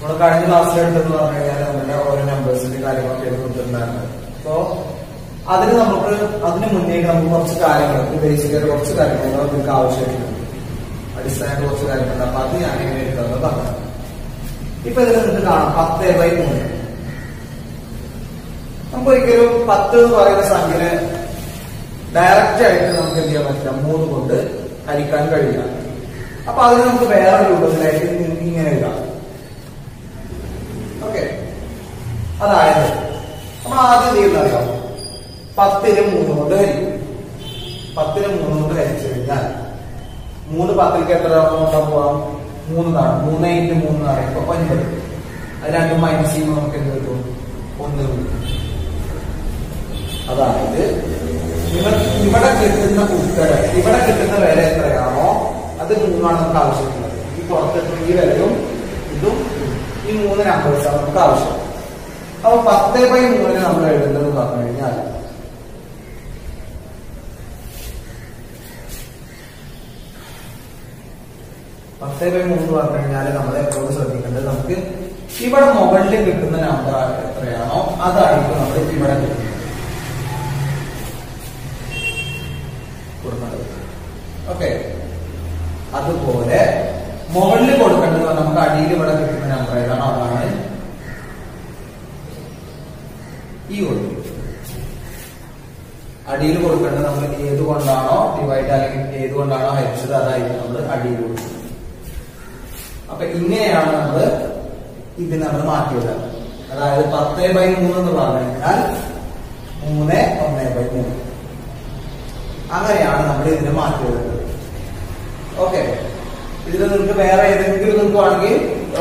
നമ്മൾ കഴിഞ്ഞ ക്ലാസ്സിൽ എടുത്തെന്ന് പറഞ്ഞു കഴിഞ്ഞാൽ നമ്മുടെ ഓരോ നമ്പേഴ്സിന്റെ കാര്യങ്ങളൊക്കെ എടുത്തിട്ടുണ്ടായിരുന്നു. അപ്പോ അതിന് മുന്നേ നമുക്ക് കുറച്ച് കാര്യങ്ങൾ, ബേസിക്കായിട്ട് കുറച്ച് കാര്യങ്ങൾ നിങ്ങൾക്ക് ആവശ്യമായിട്ടുണ്ട്, അടിസ്ഥാനമായിട്ട് കുറച്ച് കാര്യങ്ങളുണ്ട്. അപ്പൊ അത് ഞാൻ എങ്ങനെ എടുക്കുന്നത് പറഞ്ഞു. ഇപ്പൊ ഇതിൽ നിങ്ങൾക്ക് കാണാം 10/3. നമുക്ക് ഒരിക്കലും 10 എന്ന് പറയുന്ന സംഖ്യനെ ഡയറക്റ്റ് ആയിട്ട് നമുക്ക് എന്ത് ചെയ്യാൻ പറ്റില്ല, 3 കൊണ്ട് ഹരിക്കാൻ കഴിയില്ല. അപ്പൊ അതിന് നമുക്ക് വേറെ രൂപത്തിലായിട്ട് ഇങ്ങനെ എഴുതാം. ഓക്കെ, അതായത് നമ്മൾ ആദ്യം ചെയ്യുന്നറിയാം, 10നെ 3 കൊണ്ട് ഹരിക്കും. 10നെ 3 കൊണ്ട് ഹരിച്ചു കഴിഞ്ഞാൽ 3 10ലേക്ക് എത്ര കൊണ്ടാ പോവാം? 3 കാണും. 3 × 3 എന്ന് പറയുമ്പോൾ 9. അത് രണ്ടും മൈനസ് ചെയ്യുമ്പോൾ നമുക്ക് എന്ത് കിട്ടും? 1 കിട്ടും. അതായത് നിങ്ങൾ ഇവിടെ കിട്ടുന്ന ഉത്തരം, ഇവിടെ കിട്ടുന്ന വില എത്രയാണോ അത് 3 ആണ് നമുക്ക് ആവശ്യമുള്ളത്. ഈ പുറത്തെത്തുന്ന ഈ വിലയും ഇതും ഈ 3 നമ്പേഴ്സാണ് നമുക്ക് ആവശ്യം. അപ്പൊ 10/3 നമ്മൾ എഴുതുന്നത് പറഞ്ഞു കഴിഞ്ഞാൽ 10/3 പറഞ്ഞു കഴിഞ്ഞാൽ നമ്മൾ എപ്പോഴും ശ്രദ്ധിക്കേണ്ടത്, നമുക്ക് ഇവിടെ മുകളിൽ കിട്ടുന്ന നമ്പർ എത്രയാണോ അതായിരിക്കും നമ്മൾ ഇവിടെ കിട്ടുന്നത്. ഓക്കെ, അതുപോലെ മുകളിൽ കൊടുക്കേണ്ടത് നമുക്ക് അടിയിൽ ഇവിടെ കിട്ടുന്ന നമ്പർ ഏതാണോ അതാണ് ഈ കൊടുക്കുന്നത്. അടിയിൽ കൊടുക്കേണ്ടത് നമ്മൾ ഏതുകൊണ്ടാണോ ഡിവൈഡ് അല്ലെങ്കിൽ ഏതുകൊണ്ടാണോ ഹരിച്ചത് അതായിരിക്കും നമ്മൾ അടിയിൽ കൊടുക്കുന്നത്. അപ്പൊ ഇങ്ങനെയാണ് നമ്മൾ ഇതിന് നമ്മൾ മാറ്റിയത്. അതായത് 10/3 എന്ന് പറഞ്ഞു കഴിഞ്ഞാൽ 3 1/3. അങ്ങനെയാണ് നമ്മൾ ഇതിനെ മാറ്റി വരുന്നത്. ഓക്കെ, ഇതിൽ നിങ്ങൾക്ക് വേറെ ഏതെങ്കിലും നിങ്ങൾക്ക് വേണമെങ്കിൽ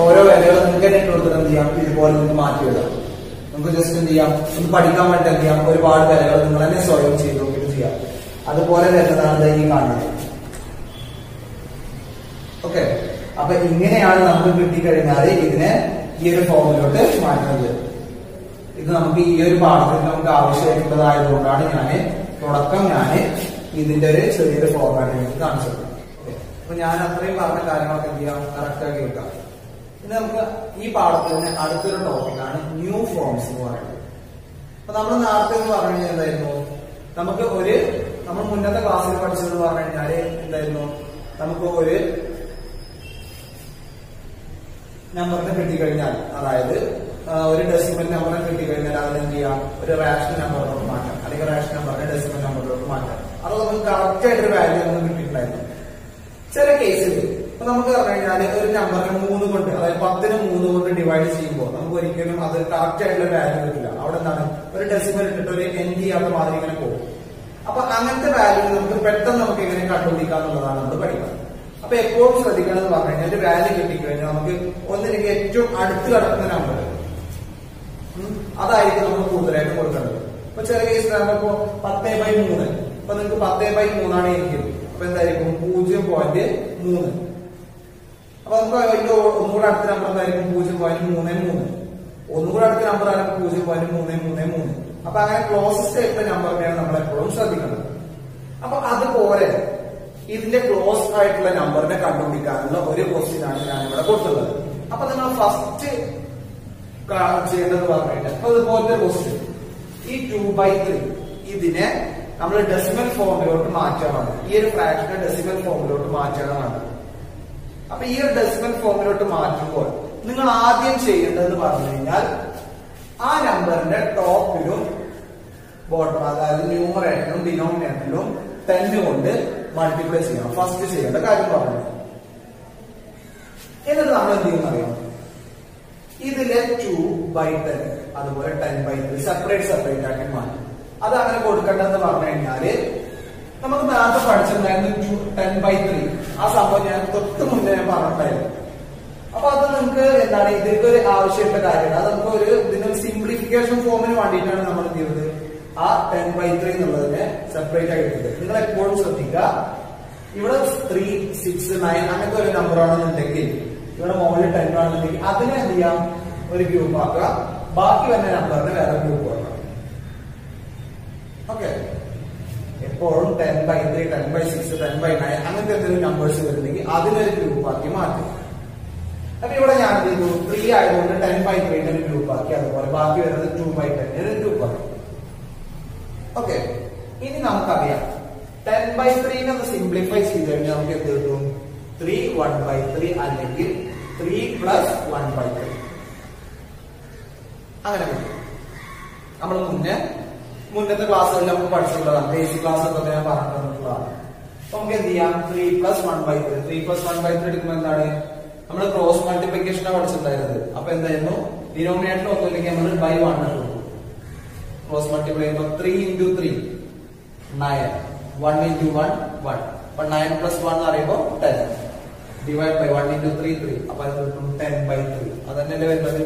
ഓരോ വിലകൾ നിങ്ങൾക്ക് തന്നെ കൊടുത്തിട്ട് എന്ത് ചെയ്യാം, ഇതുപോലെ നിങ്ങൾക്ക് മാറ്റി വിടാം. നമുക്ക് ജസ്റ്റ് എന്ത് ചെയ്യാം, ഒന്ന് പഠിക്കാൻ വേണ്ടി എന്ത് ചെയ്യാം, ഒരുപാട് വിലകൾ നിങ്ങൾ തന്നെ സ്വയം ചെയ്ത് നോക്കിയിട്ട് ചെയ്യാം. അതുപോലെ വരുന്നതാണ് ഈ കാണുന്നത്. ഓക്കെ, അപ്പൊ ഇങ്ങനെയാണ് നമുക്ക് കിട്ടിക്കഴിഞ്ഞാൽ ഇതിനെ ഈ ഒരു ഫോമിലോട്ട് മാറ്റുന്നത്. ഇത് നമുക്ക് ഈ ഒരു പാഠത്തിൽ നമുക്ക് ആവശ്യമായിട്ടുള്ളതായതുകൊണ്ടാണ് തുടക്കം ഞാൻ ഇതിന്റെ ഒരു ചെറിയൊരു ഫോർമാറ്റ് നിങ്ങൾക്ക് കാണിച്ചത്. അപ്പൊ ഞാൻ അത്രയും പറഞ്ഞ കാര്യങ്ങളൊക്കെ എന്ത് ചെയ്യാം, കറക്റ്റ് ആക്കി വെക്കാം. ഇനി നമുക്ക് ഈ പാഠത്തിന് അടുത്തൊരു ടോപ്പിക്കാണ് ന്യൂ ഫോംസ് എന്ന് പറയുന്നത്. അപ്പൊ നമ്മൾ നേരത്തെ എന്ന് പറഞ്ഞു കഴിഞ്ഞാൽ എന്തായിരുന്നു, നമ്മൾ മുന്നത്തെ ക്ലാസ്സിൽ പഠിച്ചതെന്ന് പറഞ്ഞു കഴിഞ്ഞാല് എന്തായിരുന്നു, നമുക്ക് ഒരു നമ്പറിനെ കിട്ടിക്കഴിഞ്ഞാൽ, അതായത് ഒരു ഡെസിമൽ നമ്പറിനെ കിട്ടിക്കഴിഞ്ഞാൽ അതിനെന്ത് ചെയ്യാം, ഒരു റാഷണൽ നമ്പറിലോട്ട് മാറ്റാം, അല്ലെങ്കിൽ റാഷണൽ നമ്പറിനെ ഡെസിമൽ നമ്പറിലോട്ട് മാറ്റാം. അത് നമുക്ക് കറക്റ്റ് ആയിട്ടൊരു വാല്യൂ നമുക്ക് കിട്ടിയിട്ടുണ്ടായിരുന്നു. ചില കേസിൽ ഇപ്പൊ നമുക്ക് പറഞ്ഞു കഴിഞ്ഞാൽ ഒരു നമ്പറിനെ 3 കൊണ്ട്, അതായത് 10നെ 3 കൊണ്ട് ഡിവൈഡ് ചെയ്യുമ്പോൾ നമുക്ക് ഒരിക്കലും അത് കറക്റ്റ് ആയിട്ടുള്ള വാല്യൂ കിട്ടില്ല. അവിടെ എന്താണ്, ഒരു ഡെസിമൽ ഇട്ടിട്ട് ഒരു എൻഡ് ചെയ്യാത്ത മാതിരി ഇങ്ങനെ പോകും. അപ്പൊ അങ്ങനത്തെ വാല്യൂ നമുക്ക് പെട്ടെന്ന് നമുക്ക് എങ്ങനെ കണ്ടുപിടിക്കാം എന്നുള്ളതാണ് നമ്മൾ പഠിക്കുന്നത്. അപ്പൊ എപ്പോഴും ശ്രദ്ധിക്കണം എന്ന് പറഞ്ഞു കഴിഞ്ഞാൽ ഒരു വാല്യൂ കിട്ടിക്കഴിഞ്ഞാൽ നമുക്ക് ഒന്നിലേക്ക് ഏറ്റവും അടുത്ത് കിടക്കുന്ന നമ്പർ അതായിരിക്കും നമ്മൾ കൂടുതലായിട്ട് കൊടുക്കേണ്ടത്. ഇപ്പൊ ചെറിയ കേസിലാണ് ഇപ്പൊ 10/3. ഇപ്പൊ നിങ്ങൾക്ക് 10/3 ആണ് എങ്കിൽ അപ്പൊ എന്തായിരിക്കും 0.3. അപ്പൊ നമുക്ക് അതിന്റെ ഒന്നുകൂടെ അടുത്ത നമ്പർ എന്തായിരിക്കും 0.33. ഒന്നുകൂടെ അടുത്ത നമ്പർ ആയിരിക്കും 0.333. അപ്പൊ അങ്ങനെ ക്ലോസസ്റ്റ് ആയിട്ടുള്ള നമ്പറിനെയാണ് നമ്മൾ എപ്പോഴും ശ്രദ്ധിക്കുന്നത്. അപ്പൊ അതുപോലെ ഇതിന്റെ ക്ലോസ് ആയിട്ടുള്ള നമ്പറിനെ കണ്ടുപിടിക്കാനുള്ള ഒരു ക്വസ്റ്റ്യൻ ആണ് ഞാൻ ഇവിടെ കൊടുത്തുള്ളത്. അപ്പൊ നിങ്ങൾ ഫസ്റ്റ് ചെയ്യേണ്ടത് പറഞ്ഞു കഴിഞ്ഞാൽ അപ്പൊ ഇതുപോലത്തെ ക്വസ്റ്റ്യൻ, ഈ 2/3 ഇതിനെ നമ്മൾ ഡെസിമൽ ഫോമിലോട്ട് മാറ്റാനാണ്. ഈ ഒരു ഫ്രാക്ഷനെ ഡെസിമൽ ഫോമിലോട്ട് മാറ്റാനാണ്. അപ്പൊ ഈ ഒരു ഡെസിമൽ ഫോമിലോട്ട് മാറ്റുമ്പോൾ നിങ്ങൾ ആദ്യം ചെയ്യേണ്ടതെന്ന് പറഞ്ഞു കഴിഞ്ഞാൽ ആ നമ്പറിന്റെ ടോപ്പിലും ബോട്ടം, അതായത് ന്യൂമറേറ്ററിലും ഡിനോമിനേറ്ററിലും 10 കൊണ്ട് മൾട്ടിപ്ലൈ ചെയ്യണം. ഫസ്റ്റ് ചെയ്യേണ്ട കാര്യം പറഞ്ഞു. എന്നിട്ട് നമ്മൾ എന്ത് ചെയ്യുന്നറിയാം, ഇതിലെ 2/10 അതുപോലെ 10/3 സെപ്പറേറ്റ് ആക്കി മാറ്റും. അത് അങ്ങനെ കൊടുക്കേണ്ടതെന്ന് പറഞ്ഞു കഴിഞ്ഞാല് നമുക്ക് നേരത്തെ പഠിച്ചിട്ടുണ്ടായിരുന്നു 10/3. ആ സംഭവം ഞാൻ തൊട്ട് മുന്നേ ഞാൻ പറഞ്ഞിട്ടുണ്ടായിരുന്നു. അപ്പൊ അത് നിങ്ങൾക്ക് എന്താണ് ഇതിലേക്ക് ഒരു ആവശ്യമുള്ള കാര്യമാണ്. അത് നമുക്ക് ഇതിനൊരു സിംപ്ലിഫിക്കേഷൻ ഫോമിന് വേണ്ടിയിട്ടാണ് നമ്മൾ എന്ത് ചെയ്യുന്നത്, ആ 10/3 എന്നുള്ളതിനെ സെപ്പറേറ്റ് ആയിട്ട് എടുത്തത്. നിങ്ങൾ എപ്പോഴും ശ്രദ്ധിക്കുക, ഇവിടെ 3, 6, 9 അങ്ങനത്തെ ഒരു നമ്പർ ആണെന്നുണ്ടെങ്കിൽ, ഇവിടെ മുകളിൽ 10 ആണെന്നുണ്ടെങ്കിൽ അതിനെ എന്ത് ചെയ്യാം, ഒരു ഗ്രൂപ്പ് ആക്കുക. ബാക്കി വരുന്ന നമ്പറിന് വേറെ ഗ്രൂപ്പ് ആക്കുക. ഓക്കെ, എപ്പോഴും 10/3, 10/6, 10/9 അങ്ങനത്തെ എന്തെങ്കിലും നമ്പേഴ്സ് വരുന്നെങ്കിൽ അതിനൊരു ഗ്രൂപ്പ് ആക്കി മാറ്റും. അപ്പൊ ഇവിടെ ഞാൻ എന്ത് ചെയ്തു 3 ആയതുകൊണ്ട് 10/3 ഒരു ഗ്രൂപ്പ് ആക്കി, അതുപോലെ ബാക്കി വരുന്നത് 2/10 ഒരു ഗ്രൂപ്പ് ആക്കി. ഓക്കെ, ഇനി നമുക്കറിയാം 10/3 ഒന്ന് സിംപ്ലിഫൈ ചെയ്ത് കഴിഞ്ഞാൽ നമുക്ക് എന്ത് കിട്ടും? 3 1/3 അല്ലെങ്കിൽ 3 + 1/3 അങ്ങനെ കിട്ടും. നമ്മൾ മുന്നത്തെ ക്ലാസ്സുകളിൽ നമുക്ക് പഠിച്ചിട്ടുള്ളതാണ്, ബേസിക് ക്ലാസ് ഒക്കെ ഞാൻ പറഞ്ഞിട്ടുള്ളതാണ്. അപ്പൊ നമുക്ക് എന്ത് ചെയ്യാം? 3 + 1/3 3 + 1/3 എടുക്കുമ്പോൾ എന്താണ്? നമ്മൾ ക്രോസ് മൾട്ടിപ്ലിക്കേഷനാണ് പഠിച്ചിട്ടുണ്ടായിരുന്നത്. അപ്പൊ എന്തായിരുന്നു? ഡിനോമിനേറ്റർ ഒന്നുമില്ലെങ്കിൽ നമ്മൾ ബൈ 1 എടുക്കും. ക്രോസ് മൾട്ടിപ്ലൈ ചെയ്യുമ്പോൾ 3 × 3 9 1 × 1 1. അപ്പൊ 9 + 1 എന്ന് പറയുമ്പോൾ 10 ഡിവൈഡ് ബൈ 1 × 3 3. അപ്പൊ അത് കിട്ടും 10/3. അതന്നെയല്ലേ വരുന്നത്.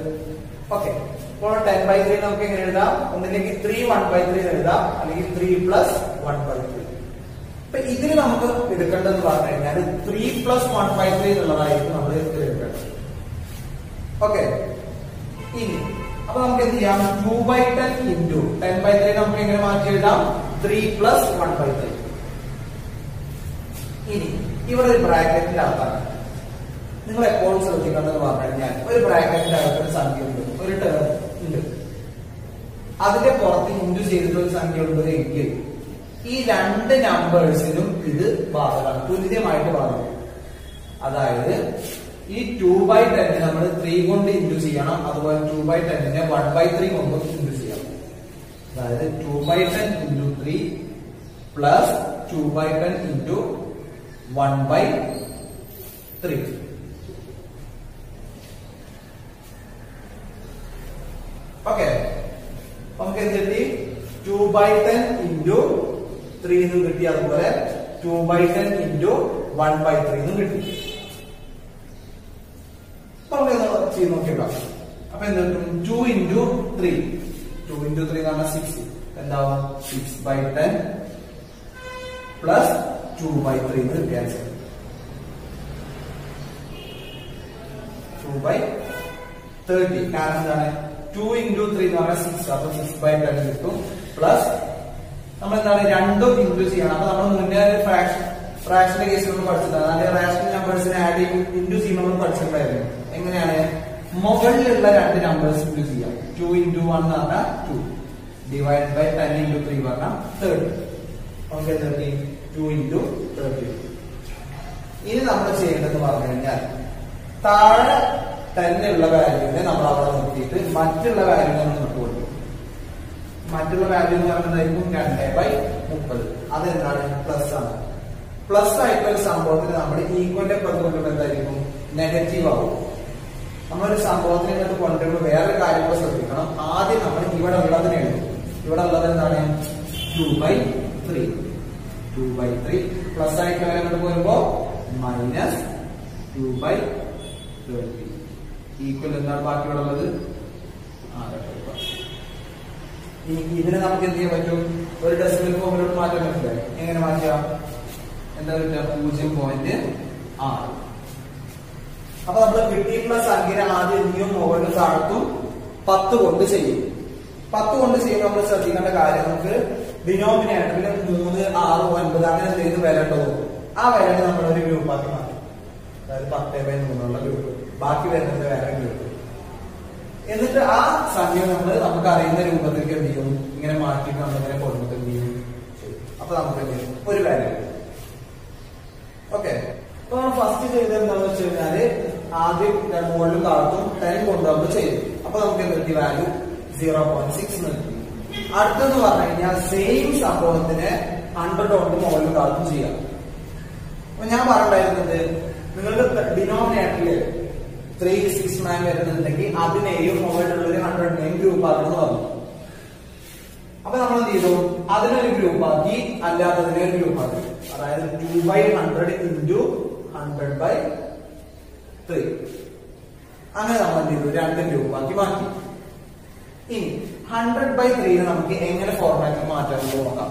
ഓക്കെ, അപ്പോൾ 10/3 നമുക്ക് എങ്ങനെ എഴുതാം? ഒന്നില്ലെങ്കിൽ 3 1/3 എഴുതാം, അല്ലെങ്കിൽ 3 + 1/3. അപ്പൊ ഇതിന് നമുക്ക് എടുക്കേണ്ടതെന്ന് പറഞ്ഞു കഴിഞ്ഞാൽ 3 + 1/3 എന്നുള്ളതായിരിക്കും നമ്മൾ എടുക്കേണ്ടത്. ഓക്കെ, ഇനി അപ്പൊ നമുക്ക് എന്ത് ചെയ്യാം? 2/10 × 10/3 നമുക്ക് എങ്ങനെ മാറ്റി എഴുതാം? 3 + 1/3. ഇനി ഇവിടെ ഒരു ബ്രാക്കറ്റിന്റെ അകത്താണ് നിങ്ങൾ എപ്പോഴും ശ്രദ്ധിക്കേണ്ടതെന്ന് പറഞ്ഞു കഴിഞ്ഞാൽ, ഒരു ബ്രാക്കറ്റിന്റെ അകത്ത് ഒരു സംഖ്യ ഉണ്ട്, ഒരു ടേം ഉണ്ട്, അതിന്റെ പുറത്ത് ഇൻഡു ചെയ്തിട്ടുള്ള ഒരു സംഖ്യ ഉണ്ട് എങ്കിൽ ഈ രണ്ട് നമ്പേഴ്സിനും ഇത് ബാധകമാണ്, തുല്യമായിട്ട് ബാധകം. അതായത് ഈ 2/10 നമ്മൾ 3 കൊണ്ട് ഇൻഡു ചെയ്യണം, അതുപോലെ 2/10 1/3 കൊണ്ട് ഇൻഡു ചെയ്യണം. അതായത് 2/10 × 3 + 2/10 × 1/3. ഓക്കെ, നമുക്ക് എന്ത് കിട്ടി? 2/10 × 3 എന്നും കിട്ടി, അതുപോലെ 2/10 × 1/3 എന്നും കിട്ടി. നമുക്ക് ചെയ്ത് നോക്കിയോക്കാം. അപ്പൊ എന്ത് കിട്ടും? 2 × 3 2 × 3 എന്ന് പറഞ്ഞാൽ 6. എന്താവും? 6/10 + 2/3 എന്ന് കിട്ടിയാൽ 2/30. കാരണം എന്താണ്? 2 × 3 എന്ന് പറഞ്ഞാൽ 6. അപ്പൊ 6/10 കിട്ടും. പ്ലസ് നമ്മൾ എന്താണ്? രണ്ടും ഇൻഡു ചെയ്യണം. അപ്പൊ നമ്മൾ മുന്നേ ഫ്രാക്ഷന്റെ കേസിൽ നമ്മൾ പഠിച്ചിട്ടുണ്ട്, അതായത് റാഷണൽ നമ്പേഴ്സിനെ ആഡ് ചെയ്യും ഇൻഡു ചെയ്യുമ്പോൾ നമ്മൾ പഠിച്ചിട്ടുണ്ടായിരുന്നു. എങ്ങനെയാണ്? മുകളിലുള്ള രണ്ട് നമ്പേഴ്സ് ഇൻഡു ചെയ്യാം. 2 × 1 എന്ന് പറഞ്ഞാൽ 2 ഡിവൈഡ് ബൈ 10 × 3 പറഞ്ഞാൽ 30. നമുക്ക് എന്ത് കിട്ടി? 2 × 30. ഇനി നമ്മൾ ചെയ്യേണ്ടതെന്ന് പറഞ്ഞു കഴിഞ്ഞാൽ താഴെ തന്നെ ഉള്ള വാല്യൂവിനെ നമ്മൾ അവിടെ നോക്കിയിട്ട് മറ്റുള്ള വാല്യൂ നമ്മൾ കൊടുക്കും. മറ്റുള്ള വാല്യൂ എന്ന് പറയുന്നതായിരിക്കും 2/30. അതെന്താണ്? പ്ലസ് ആണ്. പ്ലസ് ആയിട്ടുള്ള ഒരു സംഭവത്തിന് നമ്മൾ ഈക്വലിന്റെ പുറത്ത് കൊണ്ടുവരുമ്പോൾ എന്തായിരിക്കും? നെഗറ്റീവ് ആവും. നമ്മളൊരു സംഭവത്തിന് ഇങ്ങോട്ട് കൊണ്ടുവരുമ്പോൾ വേറെ കാര്യങ്ങൾ ശ്രദ്ധിക്കണം. ആദ്യം നമ്മൾ ഇവിടെ ഉള്ളതിനെ എഴുതും. ഇവിടെ ഉള്ളത് എന്താണ്? 2/3 2/3 പ്ലസ് ആയിട്ട് വരെ അങ്ങോട്ട് പോരുമ്പോ -2/30 ഈക്വൽ എന്താണ് ബാക്കിയുള്ള ഉള്ളത്? ഇതിനെ നമുക്ക് എന്ത് ചെയ്യാൻ പറ്റും? ഒരു ഡെസിമൽ ഫോമിലോട്ട് മാറ്റാൻ പറ്റില്ല. എങ്ങനെ മാറ്റാം? എന്താ കിട്ടുക? 0.6. അപ്പൊ നമ്മൾ കിട്ടിയിട്ടുള്ള സംഖ്യ ആദ്യം ഇനിയും മുകളിൽ താഴ്ത്തും 10 കൊണ്ട് ചെയ്യും. 10 കൊണ്ട് ചെയ്യുമ്പോൾ നമ്മൾ ശ്രദ്ധിക്കേണ്ട കാര്യം, നമുക്ക് ഡിനോമിനേറ്ററിൽ 3 6 9 അങ്ങനെ എന്തെങ്കിലും വരേണ്ടത് ആ വരേണ്ട നമ്മളൊരു ഗ്രൂപ്പാക്കി മാറ്റും. അതായത് 10/3 ഗ്രൂപ്പ്, ബാക്കി വരുന്നത് വേറെ ഗ്രൂപ്പ്. എന്നിട്ട് ആ സംഖ്യ നമുക്ക് അറിയുന്ന രൂപത്തിലേക്ക് എന്ത് ചെയ്യും? ഇങ്ങനെ മാറ്റിയിട്ട് നമ്മളിങ്ങനെ കൊടുത്തിട്ട് എന്ത് ചെയ്യും? അപ്പൊ നമുക്ക് എന്ത് ചെയ്യും? ഒരു വാല്യൂ. ഓക്കെ, അപ്പൊ നമ്മൾ ഫസ്റ്റ് ചെയ്തത് എന്താണെന്ന് വെച്ച് കഴിഞ്ഞാല് ആദ്യം മുകളിലും താഴത്തും 10 കൊണ്ട് നമ്മൾ ചെയ്തു. അപ്പൊ നമുക്ക് എന്ത് കിട്ടി? വാല്യൂ 0.6 കിട്ടി. അടുത്തെന്ന് പറഞ്ഞു കഴിഞ്ഞാൽ സെയിം സംഭവത്തിന് 100 കൊണ്ട് മുകളിലും താഴത്തും ചെയ്യാം. അപ്പൊ ഞാൻ പറഞ്ഞിട്ടുണ്ടായിരുന്നത് നിങ്ങളുടെ ഡിനോമിനേറ്ററിൽ 3 6 9 വരുന്നുണ്ടെങ്കിൽ അതിനെയും മുകളിലുള്ളൊരു 100നെയും ഗ്രൂപ്പ് ആക്കണം പറഞ്ഞു. അപ്പൊ നമ്മൾ എന്ത് ചെയ്തു? അതിനൊരു ഗ്രൂപ്പ് ആക്കി, അല്ലാത്തതിനെ ഒരു ഗ്രൂപ്പ് ആക്കി. അതായത് 2/100 × 100/3 അങ്ങനെ നമ്മൾ എന്ത് ചെയ്തു? രണ്ട് ഗ്രൂപ്പ് ആക്കി മാറ്റി. ഇനി 100/3 നമുക്ക് എങ്ങനെ ഫോർമാറ്റ് മാറ്റാമെന്ന് നോക്കാം.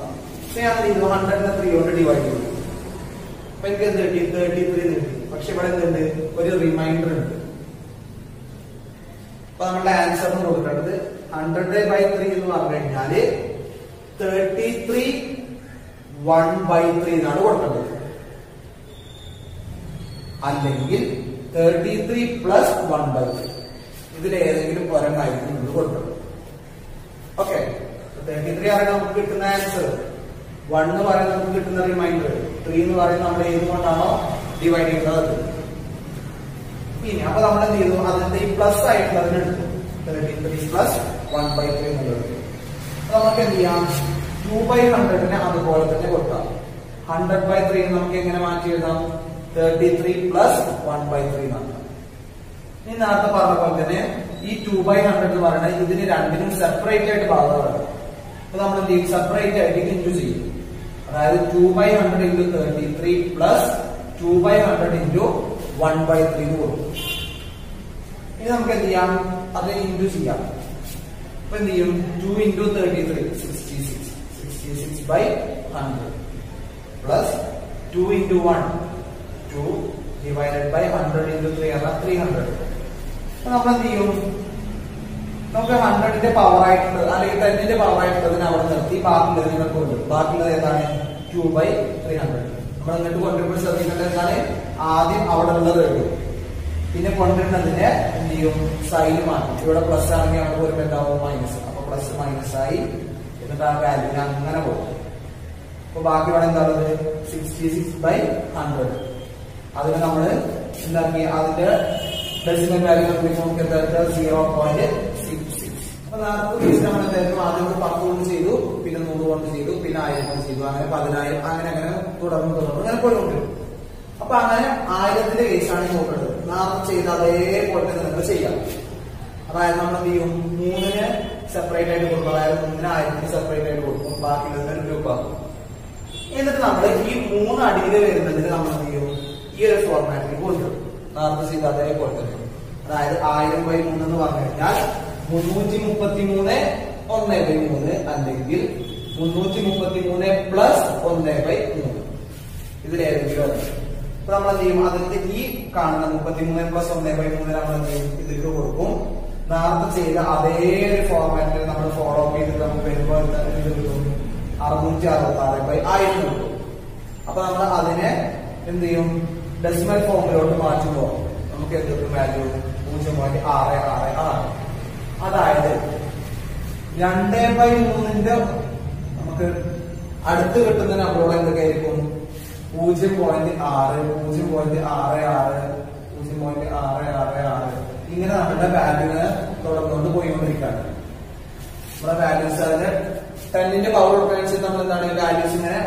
ഞാൻ എന്ത് ചെയ്തു? 100നെ 3 കൊണ്ട് ഡിവൈഡ് ചെയ്തു. അപ്പൊ എനിക്ക് എന്ത് കിട്ടി? 33 കിട്ടി. പക്ഷെ ഇവിടെ എന്തുണ്ട്? ഒരു റിമൈൻഡർ ഉണ്ട്. അപ്പൊ നമ്മുടെ ആൻസർ കൊടുക്കേണ്ടത് 100/3 എന്ന് പറഞ്ഞു കഴിഞ്ഞാല് 33 1/3 എന്നാണ് കൊടുക്കേണ്ടത്. അല്ലെങ്കിൽ 33 പ്ലസ് 1/3. ഇതിലേതെങ്കിലും ഒരെണ്ണമായിരിക്കും നമ്മൾ കൊടുക്കണം. ഓക്കെ, 33 ആണ് നമുക്ക് കിട്ടുന്ന ആൻസർ. 1 എന്ന് പറയുന്നത് നമുക്ക് കിട്ടുന്ന റിമൈൻഡർ, 3 എന്ന് പറയുന്നത് നമ്മൾ ഏതുകൊണ്ടാണോ ഡിവൈഡ് ചെയ്യുന്നത്. ഇനി അപ്പൊ നമ്മൾ എന്ത് ചെയ്തു, അതിന്റെ ഈ പ്ലസ് ആയിട്ടുള്ളതിന് എടുത്തു 33 പ്ലസ് 1/3 എന്നുള്ളത്. നമുക്ക് എന്ത് ചെയ്യാം, 2/100 അതുപോലെ തന്നെ കൊടുക്കാം. 100/3 നമുക്ക് എങ്ങനെ മാറ്റി എഴുതാം, 33 പ്ലസ് 1/3 എന്നാണ്. ഇനി നേരത്തെ പറഞ്ഞ പോലെ തന്നെ ഈ 2/100 എന്ന് പറയുന്നത് ഇതിന് രണ്ടിനും സെപ്പറേറ്റ് ആയിട്ട് ഭാഗമാണ്. അപ്പൊ നമ്മൾ എന്ത് ചെയ്യും, സെപ്പറേറ്റ് ആയിട്ട് ഇൻറ്റു ചെയ്യും. അതായത് 2/100 ഇൻറ്റു 33 പ്ലസ് 2/100 ഇൻറ്റു 1/3 എന്ന് കൊടുക്കും. ഇനി നമുക്ക് എന്ത് ചെയ്യാം, അത് ഇൻറ്റു ചെയ്യാം. അപ്പൊ എന്ത് ചെയ്യും, 2 into 33 66/100 plus 2 into 1 2 divided by 100 into 3 ആണ് 300. അപ്പൊ നമ്മൾ എന്ത് ചെയ്യും, നമുക്ക് 100ന്റെ പവർ ആയിട്ടുള്ളത് അല്ലെങ്കിൽ 10ന്റെ പവർ ആയിട്ടുള്ളതിന് അവിടെ നിർത്തി ബാക്കിയുള്ളത് നിങ്ങൾക്ക് കൊണ്ടുവരും. ബാക്കിയുള്ളത് ഏതാണ്, 2/300. നമ്മൾ എന്നിട്ട് കൊണ്ടുവരുമ്പോൾ ശ്രദ്ധിക്കേണ്ടത് എന്താണ്, ആദ്യം അവിടെ ഉള്ളത് എടുക്കും, പിന്നെ കൊണ്ടുവരുന്നതിന്റെ എന്ത് ചെയ്യും, സൈൻ മാറ്റും. ഇവിടെ പ്ലസ് ആണെങ്കിൽ അവിടെ വരുമ്പോൾ എന്താവും, മൈനസ്. അപ്പൊ പ്ലസ് മൈനസ് ആയി, എന്നിട്ട് ആ വാല്യൂവിന് അങ്ങനെ പോകും. അപ്പൊ ബാക്കി ഇവിടെ എന്താണത്, 66/100. അതിന് നമ്മൾ എന്താക്കി, അതിന്റെ ഡെസിമൽ വാല്യൂ നമുക്ക് എന്താ 0.66. അപ്പൊ നേരത്തെ നമ്മൾ എന്തായിരുന്നു, ആദ്യം 10 കൊണ്ട് ചെയ്തു, പിന്നെ 100 കൊണ്ട് ചെയ്തു, പിന്നെ 1000 കൊണ്ട് ചെയ്തു, അങ്ങനെ 10,000 അങ്ങനെ തുടർന്ന് അങ്ങനെ പോയിക്കൊണ്ടിരും. അപ്പൊ അങ്ങനെ 1000ന്റെ കേസാണ് നോക്കേണ്ടത്. നേരത്തെ ചെയ്ത അതേപോലെ തന്നെ നിങ്ങൾ ചെയ്യാം. അതായത് നമ്മൾ എന്ത് ചെയ്യും, 3ന് സെപ്പറേറ്റ് ആയിട്ട് കൊടുക്കും. അതായത് 3ന് 1000ന് സെപ്പറേറ്റ് ആയിട്ട് കൊടുക്കും, ബാക്കിയുള്ളത് ഒരു ഗ്രൂപ്പ് ആക്കും. എന്നിട്ട് നമ്മൾ ഈ 3 അടിയിൽ വരുന്നതിന് നമ്മൾ എന്ത് ചെയ്യും, ഈ ഒരു ഫോർമാറ്റിൽ കൊണ്ടുവരും. നേരത്തെ ചെയ്ത അതേപോലെ തന്നെ. അതായത് 1000/3 എന്ന് പറഞ്ഞു കഴിഞ്ഞാൽ 333 1/3 അല്ലെങ്കിൽ 333 പ്ലസ് 1/3 ഇതിലേതെങ്കിലും. അപ്പൊ നമ്മൾ എന്ത് ചെയ്യും, അതിന്റെ ഈ കാണുന്ന 33 പ്ലസ് 1/3 നമ്മൾ എന്ത് ചെയ്യും, ഇതിലേക്ക് കൊടുക്കും. നേരത്തെ ചെയ്ത അതേ ഒരു ഫോർമാറ്റിൽ നമ്മൾ ഫോളോ അപ്പ് ചെയ്തിട്ട് നമുക്ക് വരുമ്പോൾ ഇത് കിട്ടും 666/1000 കിട്ടും. അപ്പൊ നമ്മൾ അതിനെ എന്ത് ചെയ്യും, ഡെസിമൽ ഫോമിലോട്ട് മാറ്റുമ്പോൾ നമുക്ക് എന്ത് കിട്ടും, വാല്യൂ 0.666. അതായത് 2/3ന്റെ നമുക്ക് അടുത്ത് കിട്ടുന്ന നമ്പറുകൾ എന്തൊക്കെയായിരിക്കും, 0.6 0.66 0.666 ഇങ്ങനെ നമ്മുടെ വാല്യൂനെ തുടർന്നുകൊണ്ട് പോയിക്കൊണ്ടിരിക്കുകയാണ്. നമ്മുടെ വാല്യൂസ് അതിന് 10ന്റെ പവർ കൊടുക്കുന്നതനുസരിച്ച് നമ്മൾ എന്താണ്, വാല്യൂസ് ഇങ്ങനെ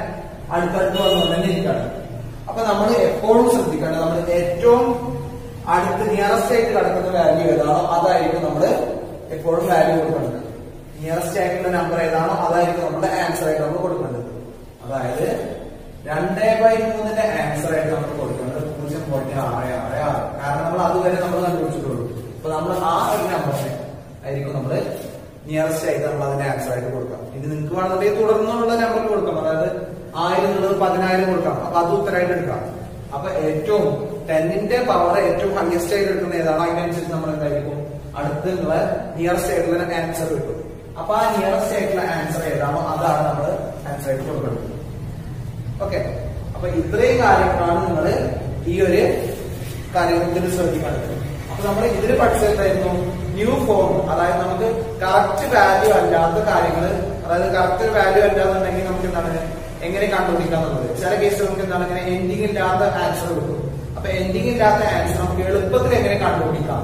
അടുത്തടുത്ത് വന്നുകൊണ്ട് തന്നെ ഇരിക്കുകയാണ്. അപ്പൊ നമ്മൾ എപ്പോഴും ശ്രദ്ധിക്കണം, നമ്മൾ ഏറ്റവും അടുത്ത് നിയറസ്റ്റ് ആയിട്ട് കിടക്കുന്ന വാല്യൂ ഏതാണോ അതായിരിക്കും നമ്മൾ എപ്പോഴും വാല്യൂ കൊടുക്കേണ്ടത്. നിയറസ്റ്റ് ആയിട്ടുള്ള നമ്പർ ഏതാണോ അതായിരിക്കും നമ്മുടെ ആൻസർ ആയിട്ട് നമ്മൾ കൊടുക്കേണ്ടത്. അതായത് 2/3ന്റെ ആൻസർ ആയിട്ട് നമ്മൾ കൊടുക്കേണ്ടത് 0.666. കാരണം നമ്മൾ അതുവരെ നമ്മൾ കണ്ടുപിടിച്ചിട്ടുള്ളൂ. അപ്പൊ നമ്മൾ ആ ഒരു നമ്പറിനെ ആയിരിക്കും നമ്മൾ നിയറസ്റ്റ് ആയിട്ട് നമ്മൾ അതിന്റെ ആൻസർ ആയിട്ട് കൊടുക്കാം. ഇനി നിങ്ങൾക്ക് വേണമെന്നുണ്ടെങ്കിൽ തുടർന്നുള്ള നമ്പറിൽ കൊടുക്കാം. അതായത് 1000 എന്നുള്ളത് 10,000 കൊടുക്കാം. അപ്പൊ അത് ഉത്തരമായിട്ട് എടുക്കാം. അപ്പൊ ഏറ്റവും 10ന്റെ പവർ ഏറ്റവും ഹയസ്റ്റ് ആയിട്ട് എടുക്കുന്ന ഏതാണോ അതിനനുസരിച്ച് നമ്മൾ എന്തായിരിക്കും അടുത്തുള്ള നിയറസ്റ്റ് ആയിട്ടുള്ള ആൻസർ കിട്ടും. അപ്പൊ ആ നിയറസ്റ്റ് ആയിട്ടുള്ള ആൻസർ ഏതാണോ അതാണ് നമ്മൾ ആൻസർ ആയിട്ട് കൊടുക്കുന്നത്. ഓക്കെ, അപ്പൊ ഇത്രയും കാര്യങ്ങളാണ് നിങ്ങൾ ഈ ഒരു കാര്യത്തിൽ ശ്രദ്ധിക്കേണ്ടത്. അപ്പൊ നമ്മൾ ഇതിന് പഠിച്ചതായിരുന്നു ന്യൂ ഫോം. അതായത് നമുക്ക് കറക്റ്റ് വാല്യൂ അല്ലാത്ത കാര്യങ്ങൾ, അതായത് കറക്റ്റ് വാല്യൂ അല്ലാന്നുണ്ടെങ്കിൽ നമുക്ക് എന്താണ് എങ്ങനെ കണ്ടുപിടിക്കാം എന്നുള്ളത്. ചില കേസ് നമുക്ക് എന്താണ് ഇങ്ങനെ എൻഡിങ് ഇല്ലാത്ത ആൻസർ കിട്ടും. അപ്പൊ എൻഡിങ് ഇല്ലാത്ത ആൻസർ നമുക്ക് എളുപ്പത്തിൽ എങ്ങനെ കണ്ടുപിടിക്കാം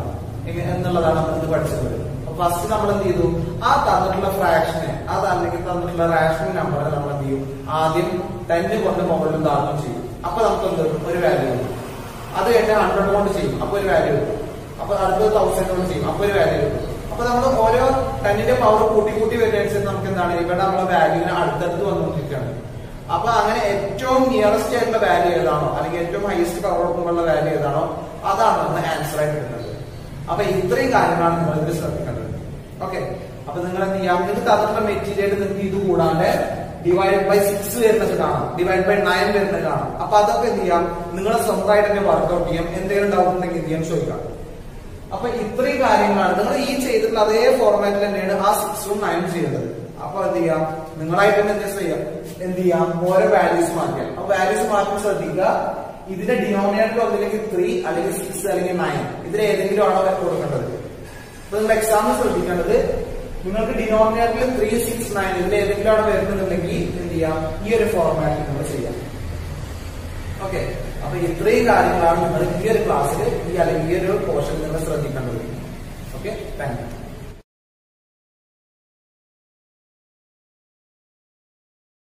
എന്നുള്ളതാണ് നമ്മൾ ഇത് പഠിച്ചത്. അപ്പൊ ഫസ്റ്റ് നമ്മൾ എന്ത് ചെയ്തു, ആ തന്നിട്ടുള്ള ഫ്രാക്ഷനെ അതല്ലെങ്കിൽ തന്നിട്ടുള്ള റാഷണൽ നമ്പറെ നമ്മൾ എന്ത് ചെയ്യും, ആദ്യം 10 കൊണ്ട് മുകളിൽ താഴ്ന്നു ചെയ്യും. അപ്പൊ നമുക്ക് എന്ത് കിട്ടും, ഒരു വാല്യൂ കിട്ടും. അത് കഴിഞ്ഞ് 100 കൊണ്ട് ചെയ്യും, അപ്പൊ ഒരു വാല്യൂ കിട്ടും. അപ്പൊ അടുത്തത് 1000 കൊണ്ട് ചെയ്യും, അപ്പൊ ഒരു വാല്യൂ കിട്ടും. അപ്പൊ നമ്മൾ ഓരോ 10ന്റെ പവർ കൂട്ടി വരുന്നതനുസരിച്ച് നമുക്ക് എന്താണ് ഇവിടെ നമ്മളെ വാല്യൂവിന് അടുത്തടുത്ത് വന്നുകൊണ്ടിരിക്കുകയാണ്. അപ്പൊ അങ്ങനെ ഏറ്റവും നിയറസ്റ്റ് ആയിട്ടുള്ള വാല്യൂ ഏതാണോ അല്ലെങ്കിൽ ഏറ്റവും ഹയസ്റ്റ് പവർ ഉള്ള വാല്യൂ ഏതാണോ അതാണ് നമ്മൾ ആൻസർ ആയിട്ട് കിട്ടുന്നത്. അപ്പൊ ഇത്രയും കാര്യങ്ങളാണ് നിങ്ങൾ ഇതിൽ ശ്രദ്ധിക്കേണ്ടത്. ഓക്കെ, അപ്പൊ നിങ്ങൾ എന്ത് ചെയ്യാം, നിങ്ങൾക്ക് തന്നിട്ടുള്ള മെറ്റീരിയൽ നിങ്ങൾക്ക് ഇത് കൂടാണ്ട് /6 വരുന്നത് കാണാം, /9 വരുന്നത് കാണാം. അപ്പൊ അതൊക്കെ എന്ത് ചെയ്യാം, നിങ്ങൾ സ്വന്തമായിട്ട് തന്നെ വർക്ക്ഔട്ട് ചെയ്യാം. എന്തെങ്കിലും ഡൗട്ട് ഉണ്ടെങ്കിൽ എന്ത് ചെയ്യാം, ചോദിക്കാം. അപ്പൊ ഇത്രയും കാര്യങ്ങളാണ് നിങ്ങൾ ഈ ചെയ്തിട്ടുള്ള അതേ ഫോർമാറ്റിൽ തന്നെയാണ് ആ 6ഉം 9ഉം ചെയ്യുന്നത്. അപ്പൊ എന്ത് ചെയ്യാം, നിങ്ങളായിട്ട് തന്നെ എന്ത് ചെയ്യാം, ഓരോ വാല്യൂസ് മാറ്റാം. അപ്പൊ വാല്യൂസ് മാറ്റുമ്പോൾ ശ്രദ്ധിക്കുക, ഇതിന്റെ ഡിനോമിനേറ്റർ ഒന്നില്ലെങ്കിൽ 3 അല്ലെങ്കിൽ 6 അല്ലെങ്കിൽ 9 ഇതിൽ ഏതെങ്കിലും ആണോ കൊടുക്കേണ്ടത്. അപ്പൊ നിങ്ങൾ എക്സാമിൽ ശ്രദ്ധിക്കേണ്ടത് നിങ്ങൾക്ക് ഡിനോമിനേറ്ററിൽ 3, 6, 9 ഇതിൽ ഏതെങ്കിലും ആണ് വരുന്നുണ്ടെങ്കിൽ എന്ത് ചെയ്യാം, ഈ ഒരു ഫോർമാറ്റിൽ നമ്മൾ ചെയ്യാം. ഓക്കെ, അപ്പൊ ഇത്രയും കാര്യങ്ങളാണ് നമ്മൾ ഈ ഒരു ക്ലാസ്സിൽ അല്ലെങ്കിൽ ഈ